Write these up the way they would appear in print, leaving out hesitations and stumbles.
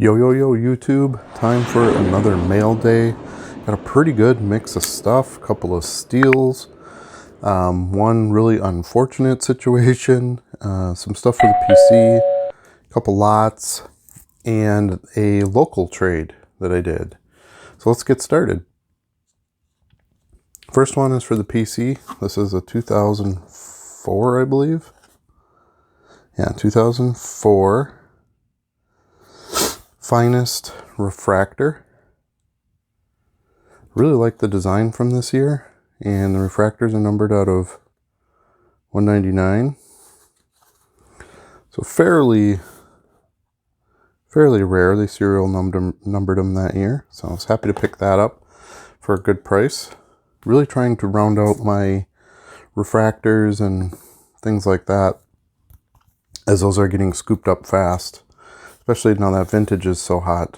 Yo, yo, yo, YouTube. Time for another mail day. Got a pretty good mix of stuff. A couple of steals. One really unfortunate situation. Some stuff for the PC. A couple lots. And a local trade that I did. So let's get started. First one is for the PC. This is a 2004, I believe. Yeah, 2004. Finest refractor. Really like the design from this year, and the refractors are numbered out of 199. So fairly rare. They serial numbered them that year, so I was happy to pick that up for a good price. Really trying to round out my refractors and things like that, as those are getting scooped up fast, especially now that vintage is so hot.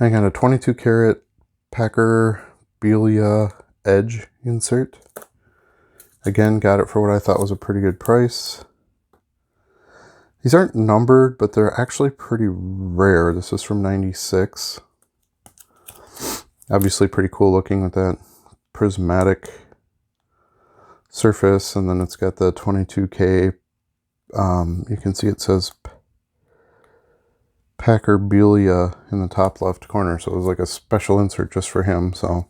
I got a 22 karat Packer Belia Edge insert. Again, got it for what I thought was a pretty good price. These aren't numbered, but they're actually pretty rare. This is from 96. Obviously pretty cool looking with that prismatic surface, and then it's got the 22K. You can see it says Packer Belia in the top left corner, so it was like a special insert just for him, so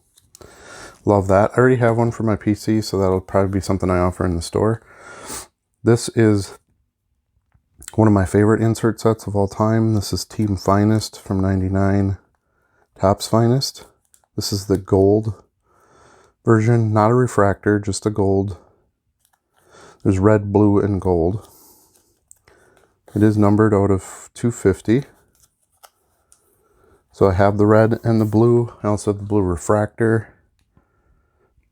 love that. I already have one for my PC, so that'll probably be something I offer in the store. This is one of my favorite insert sets of all time. This is Team Finest from 99, Topps Finest. This is the gold version, not a refractor, just a gold. There's red, blue, and gold. It is numbered out of 250. So I have the red and the blue. I also have the blue refractor.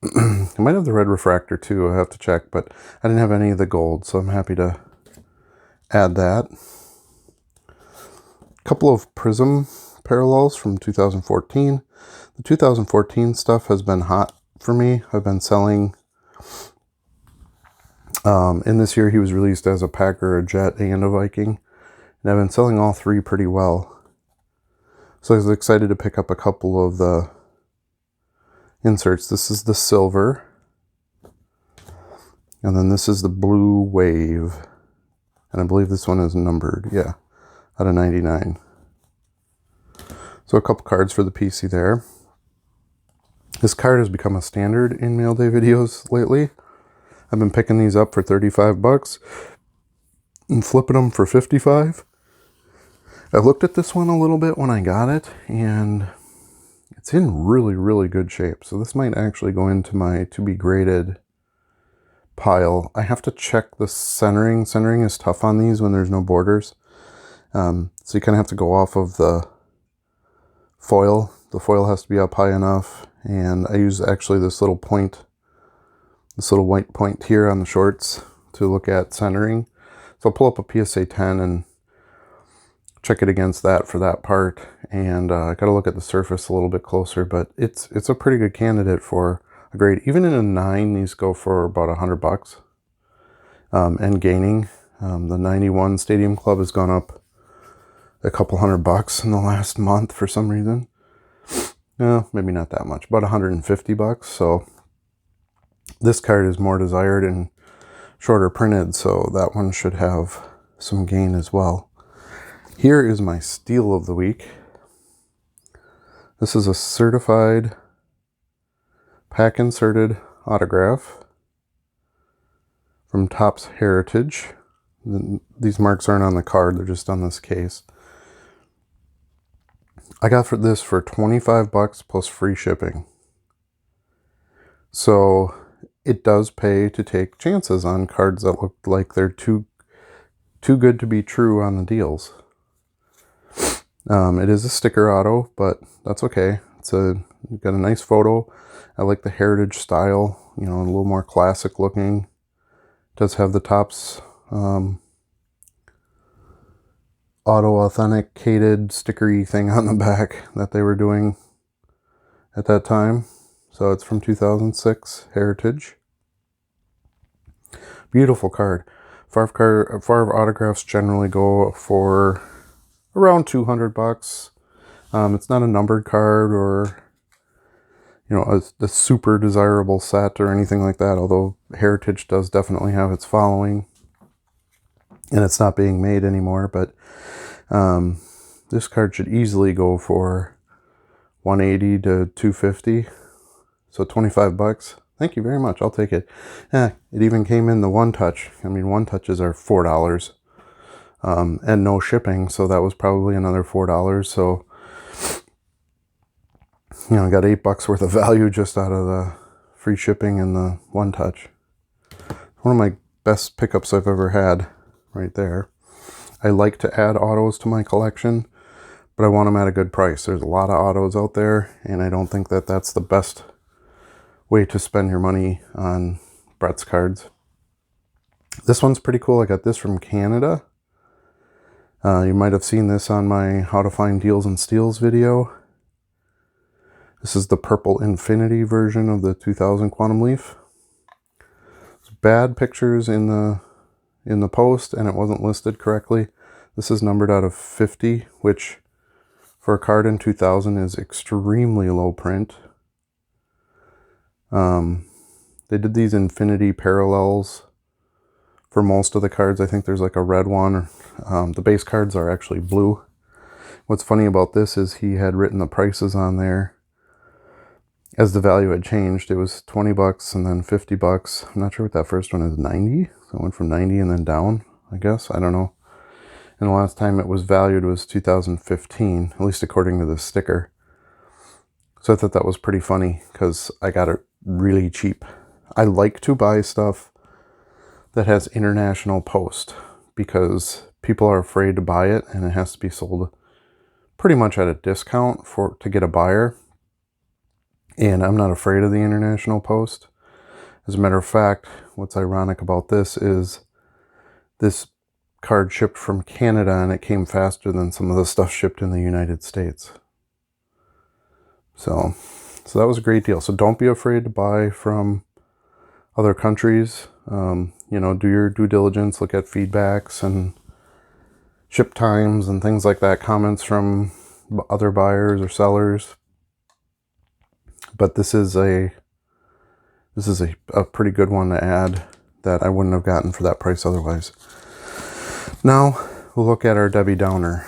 I might have the red refractor too. I have to check, but I didn't have any of the gold, so I'm happy to add that. A couple of Prism parallels from 2014. The 2014 stuff has been hot for me. I've been selling. In this year, he was released as a Packer, a Jet, and a Viking. And I've been selling all three pretty well. So I was excited to pick up a couple of the inserts. This is the silver. And then this is the blue wave. And I believe this one is numbered. Yeah, out of 99. So a couple cards for the PC there. This card has become a standard in mail day videos lately. I've been picking these up for 35 bucks and flipping them for 55. I looked at this one a little bit when I got it, and it's in really, really good shape. So this might actually go into my to be graded pile. I have to check the centering. Centering is tough on these when there's no borders. So you kind of have to go off of the foil. The foil has to be up high enough. And I use actually this little point, this little white point here on the shorts to look at centering. So I'll pull up a PSA 10 and check it against that for that part. And I got to look at the surface a little bit closer, but it's a pretty good candidate for a grade. Even in a 9, these go for about 100 bucks. And gaining. The 91 Stadium Club has gone up a couple $100 in the last month for some reason. No, maybe not that much, about 150 bucks. So this card is more desired and shorter printed, so that one should have some gain as well. Here is my steal of the week. This is a certified pack inserted autograph from Topps Heritage. These marks aren't on the card, they're just on this case. I got this for 25 bucks plus free shipping. So it does pay to take chances on cards that look like they're too good to be true on the deals. It is a sticker auto, but that's okay. It's got a nice photo. I like the Heritage style, you know, a little more classic looking. It does have the Topps auto-authenticated stickery thing on the back that they were doing at that time. So it's from 2006 Heritage. Beautiful card. Favre autographs generally go for around 200 bucks. It's not a numbered card or, you know, a super desirable set or anything like that, although Heritage does definitely have its following, and it's not being made anymore. But this card should easily go for 180 to 250, so 25 bucks. Thank you very much. I'll take it. It even came in the One Touch. I mean, One Touches are $4, and no shipping, so that was probably another $4. So, you know, I got $8 worth of value just out of the free shipping and the One Touch. One of my best pickups I've ever had right there. I like to add autos to my collection, but I want them at a good price. There's a lot of autos out there, and I don't think that that's the best way to spend your money on Brett's cards. This one's pretty cool. I got this from Canada. You might have seen this on my How to Find Deals and Steals video. This is the Purple Infinity version of the 2000 Quantum Leaf. It's bad pictures in the post, and it wasn't listed correctly. This is numbered out of 50, which for a card in 2000 is extremely low print. They did these infinity parallels for most of the cards. I think there's like a red one. The base cards are actually blue. What's funny about this is he had written the prices on there as the value had changed. It was 20 bucks and then 50 bucks. I'm not sure what that first one is, 90? So it went from 90 and then down, I guess. I don't know. And the last time it was valued was 2015, at least according to the sticker. So I thought that was pretty funny because I got it really cheap. I like to buy stuff that has international post because people are afraid to buy it and it has to be sold pretty much at a discount to get a buyer. And I'm not afraid of the international post. As a matter of fact, what's ironic about this is this card shipped from Canada and it came faster than some of the stuff shipped in the United States. So that was a great deal. So don't be afraid to buy from other countries. You know, do your due diligence, look at feedbacks and ship times and things like that, comments from other buyers or sellers. But this is a pretty good one to add that I wouldn't have gotten for that price otherwise. Now we'll look at our Debbie Downer.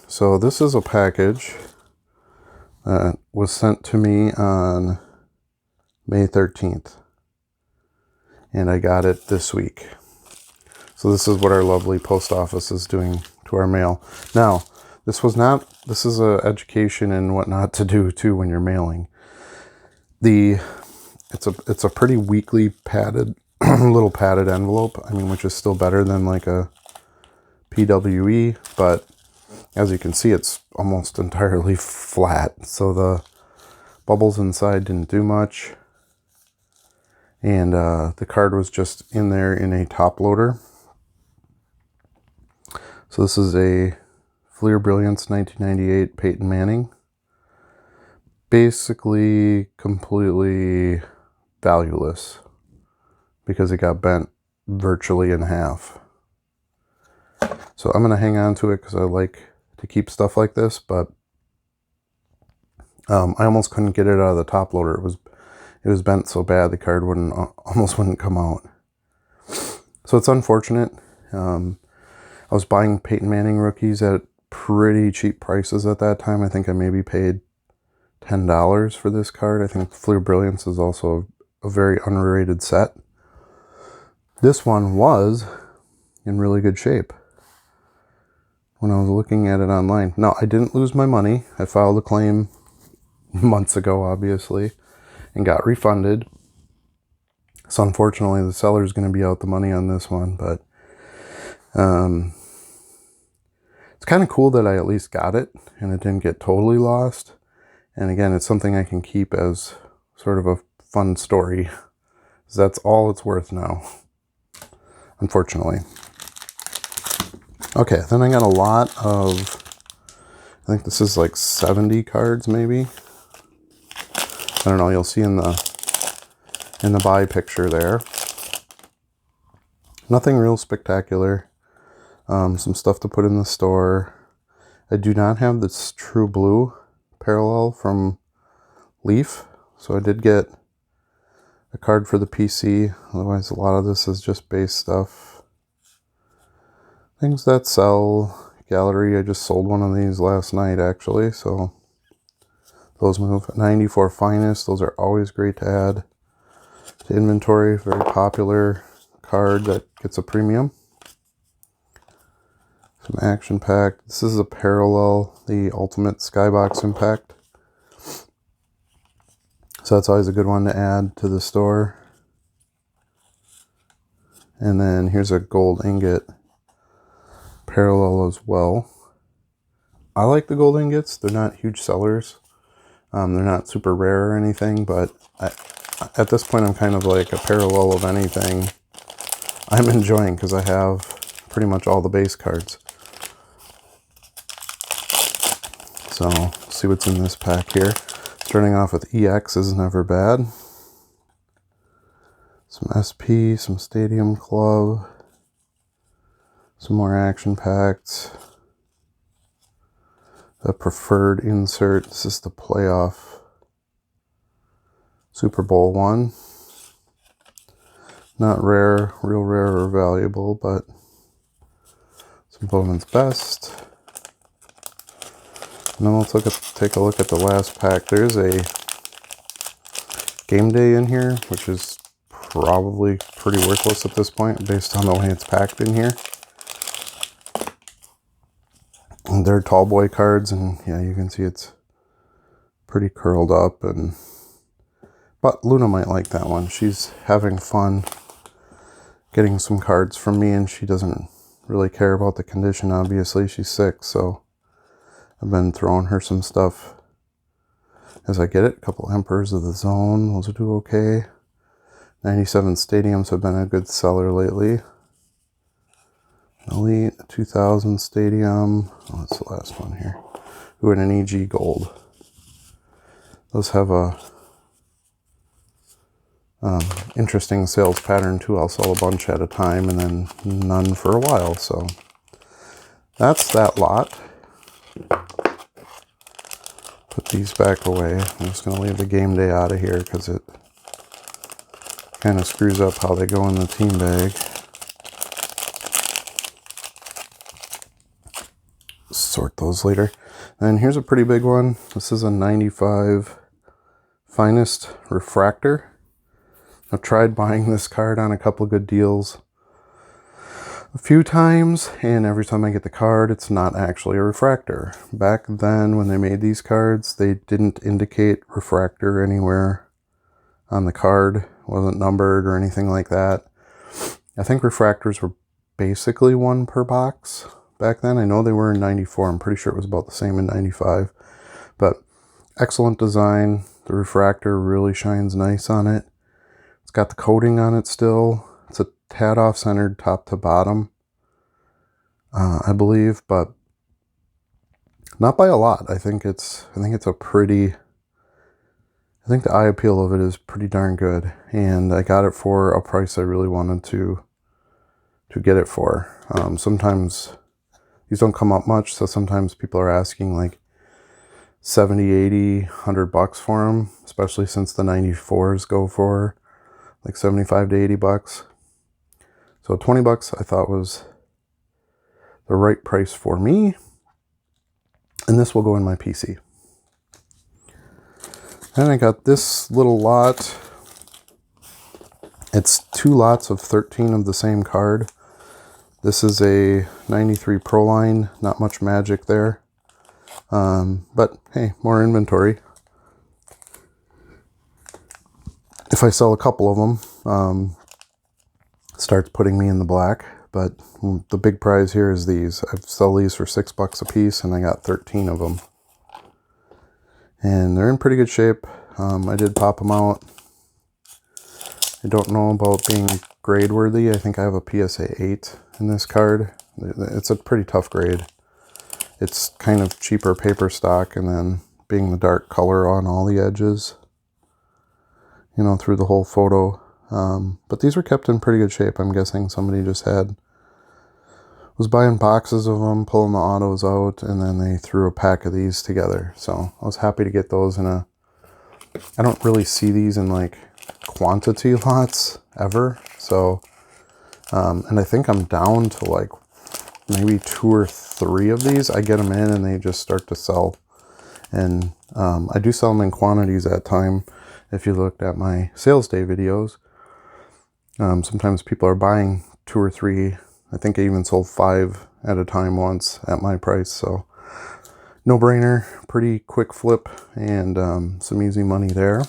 So this is a package that was sent to me on May 13th. And I got it this week. So this is what our lovely post office is doing to our mail. Now, this is a education in what not to do too when you're mailing. It's a pretty weakly padded, little padded envelope. I mean, which is still better than like a PWE, but as you can see, it's almost entirely flat. So the bubbles inside didn't do much. And the card was just in there in a top loader. So this is a Fleer Brilliance 1998 Peyton Manning. Basically completely valueless because it got bent virtually in half. So I'm going to hang on to it because I like to keep stuff like this, but I almost couldn't get it out of the top loader. It was bent so bad the card almost wouldn't come out. So it's unfortunate. I was buying Peyton Manning rookies at pretty cheap prices at that time. I think I maybe paid $10 for this card. I think Fleer Brilliance is also a very underrated set. This one was in really good shape when I was looking at it online. Now, I didn't lose my money. I filed a claim months ago, obviously, and got refunded. So unfortunately, the seller's going to be out the money on this one, but it's kind of cool that I at least got it and it didn't get totally lost. And again, it's something I can keep as sort of a fun story. That's all it's worth now, unfortunately. Okay, then I got a lot of, I think this is like 70 cards maybe. I don't know, you'll see in the buy picture there. Nothing real spectacular. Some stuff to put in the store. I do not have this True Blue parallel from Leaf, so I did get a card for the PC. Otherwise, a lot of this is just base stuff. Things that sell. Gallery, I just sold one of these last night, actually, so those move. 94 Finest, those are always great to add to inventory. Very popular card that gets a premium. Some action pack. This is a parallel, the Ultimate Skybox Impact. So that's always a good one to add to the store. And then here's a gold ingot parallel as well. I like the gold ingots. They're not huge sellers. They're not super rare or anything, but at this point I'm kind of like a parallel of anything I'm enjoying because I have pretty much all the base cards. So let's see what's in this pack here. Starting off with EX is never bad. Some SP, some Stadium Club, some more action packs. The preferred insert. This is the playoff Super Bowl one. Not rare, real rare or valuable, but some Bowman's Best. And then let's take a look at the last pack. There's a Game Day in here, which is probably pretty worthless at this point based on the way it's packed in here. And they're tall boy cards, and yeah, you can see it's pretty curled up. But Luna might like that one. She's having fun getting some cards from me, and she doesn't really care about the condition. Obviously, she's sick, so I've been throwing her some stuff as I get it. A couple Emperors of the Zone, those will do okay. 97 Stadiums have been a good seller lately. Elite 2000 Stadium. Oh, that's the last one here. Ooh, and an EG Gold. Those have a interesting sales pattern too. I'll sell a bunch at a time and then none for a while. So that's that lot. Put these back away. I'm just going to leave the Game Day out of here because it kind of screws up how they go in the team bag. Sort those later. And here's a pretty big one. This is a 95 Finest Refractor. I've tried buying this card on a couple of good deals a few times, and every time I get the card, it's not actually a refractor. Back then, when they made these cards, they didn't indicate refractor anywhere on the card. It wasn't numbered or anything like that. I think refractors were basically one per box back then. I know they were in 94. I'm pretty sure it was about the same in 95. But excellent design. The refractor really shines nice on it. It's got the coating on it still. It's a tad off-centered top to bottom, I believe, but not by a lot. I think it's a pretty. I think the eye appeal of it is pretty darn good, and I got it for a price I really wanted to get it for. Sometimes these don't come up much, so sometimes people are asking like 70, 80, 100 bucks for them, especially since the 94s go for like 75 to 80 bucks. So 20 bucks I thought was the right price for me. And this will go in my PC. And I got this little lot. It's 2 lots of 13 of the same card. This is a 93 Proline, not much magic there. But hey, more inventory. If I sell a couple of them, it starts putting me in the black. But the big prize here is these. I sell these for $6 a piece, and I got 13 of them. And they're in pretty good shape. I did pop them out. I don't know about being grade worthy. I think I have a PSA 8 in this card. It's a pretty tough grade. It's kind of cheaper paper stock, and then being the dark color on all the edges, you know, through the whole photo. But these were kept in pretty good shape. I'm guessing somebody just had was buying boxes of them, pulling the autos out, and then they threw a pack of these together. So I was happy to get those in a... I don't really see these in like quantity lots ever. So, and I think I'm down to like maybe 2 or 3 of these. I get them in and they just start to sell. And I do sell them in quantities at time. If you looked at my sales day videos, sometimes people are buying 2 or 3. I think I even sold 5 at a time once at my price. So no brainer, pretty quick flip, and some easy money there.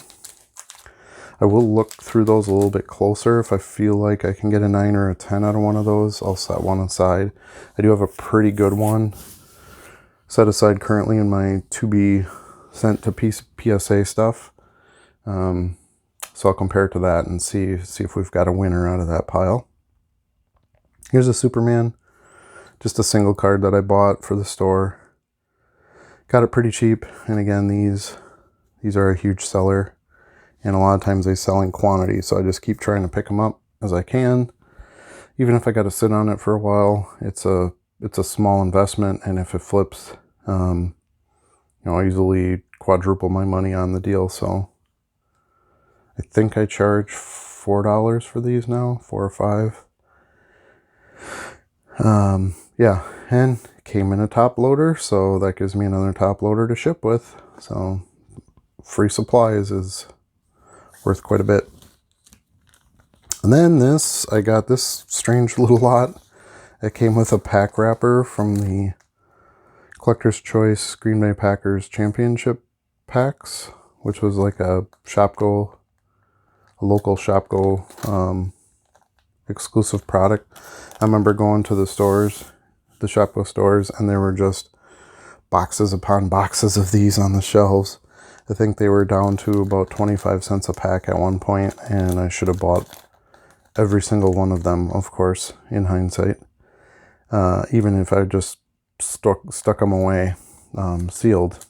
I will look through those a little bit closer. If I feel like I can get a 9 or a 10 out of one of those, I'll set one aside. I do have a pretty good one set aside currently in my to be sent to PSA stuff. So I'll compare it to that and see if we've got a winner out of that pile. Here's a Superman, just a single card that I bought for the store. Got it pretty cheap, and again, these are a huge seller, and a lot of times they sell in quantity, so I just keep trying to pick them up as I can. Even if I got to sit on it for a while, it's a small investment, and if it flips, you know, I easily quadruple my money on the deal. So I think I charge $4 for these now, 4 or 5. Yeah, and it came in a top loader, so that gives me another top loader to ship with. So free supplies is worth quite a bit. And then I got this strange little lot. It came with a pack wrapper from the Collector's Choice Green Bay Packers Championship packs, which was like a local Shopko exclusive product. I remember going to the stores, the Shopko stores, and there were just boxes upon boxes of these on the shelves. I think they were down to about 25 cents a pack at one point, and I should have bought every single one of them, of course, in hindsight. Even if I just stuck them away, sealed.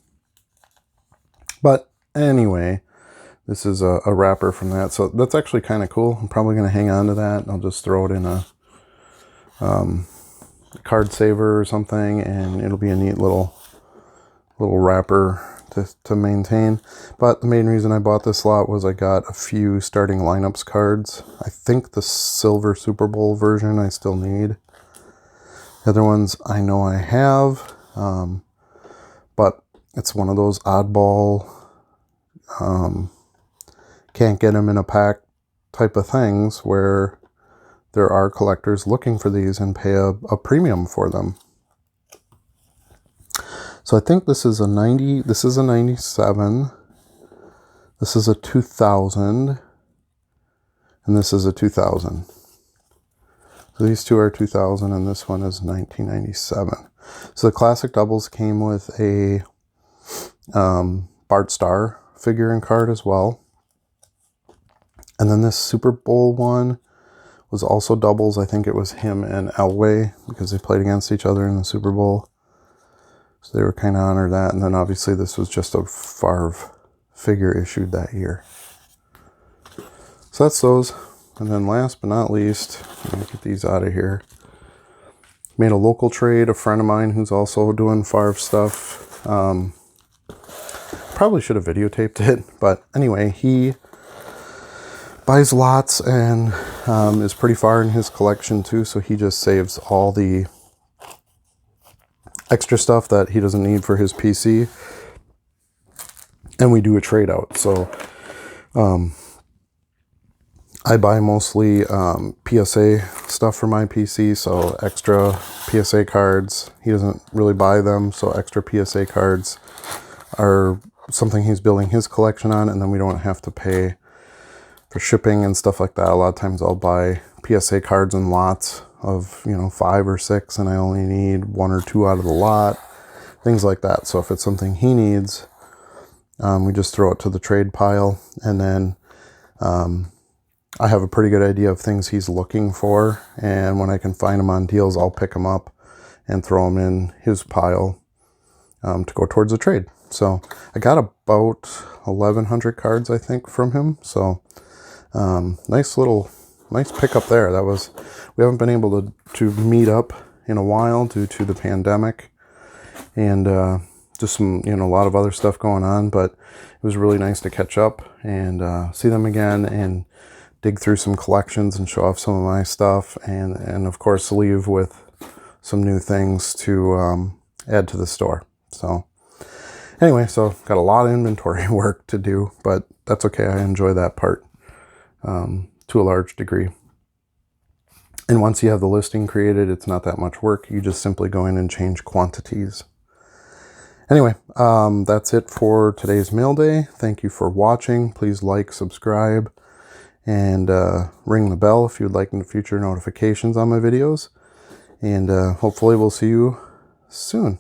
But anyway, this is a wrapper from that, so that's actually kind of cool. I'm probably going to hang on to that. I'll just throw it in a card saver or something, and it'll be a neat little wrapper to maintain. But the main reason I bought this lot was I got a few starting lineups cards. I think the silver Super Bowl version I still need. The other ones I know I have, but it's one of those oddball, can't get them in a pack type of things where there are collectors looking for these and pay a premium for them. So I think this is a 90, this is a 97, this is a 2000, and this is a 2000. So these two are 2000 and this one is 1997. So the classic doubles came with a Bart Starr figure and card as well. And then this Super Bowl one was also doubles. I think it was him and Elway because they played against each other in the Super Bowl. So they were kind of honored that. And then obviously this was just a Favre figure issued that year. So that's those. And then last but not least, let me get these out of here. Made a local trade, a friend of mine who's also doing Favre stuff. Probably should have videotaped it, but anyway, he buys lots and is pretty far in his collection too, so he just saves all the extra stuff that he doesn't need for his PC, and we do a trade out. So I buy mostly PSA stuff for my PC, so extra PSA cards. He doesn't really buy them, so extra PSA cards are something he's building his collection on, and then we don't have to pay for shipping and stuff like that. A lot of times I'll buy PSA cards in lots of, 5 or 6, and I only need 1 or 2 out of the lot, things like that. So if it's something he needs, we just throw it to the trade pile, and then I have a pretty good idea of things he's looking for, and when I can find them on deals, I'll pick them up and throw them in his pile to go towards the trade. So I got about 1,100 cards, I think, from him. So nice pickup there. We haven't been able to meet up in a while due to the pandemic and just some, a lot of other stuff going on, but it was really nice to catch up and see them again and dig through some collections and show off some of my stuff, and of course leave with some new things to add to the store. So anyway, so got a lot of inventory work to do, but that's okay. I enjoy that part to a large degree. And once you have the listing created, it's not that much work. You just simply go in and change quantities. Anyway, that's it for today's mail day. Thank you for watching. Please like, subscribe, and ring the bell if you'd like future notifications on my videos. And hopefully we'll see you soon.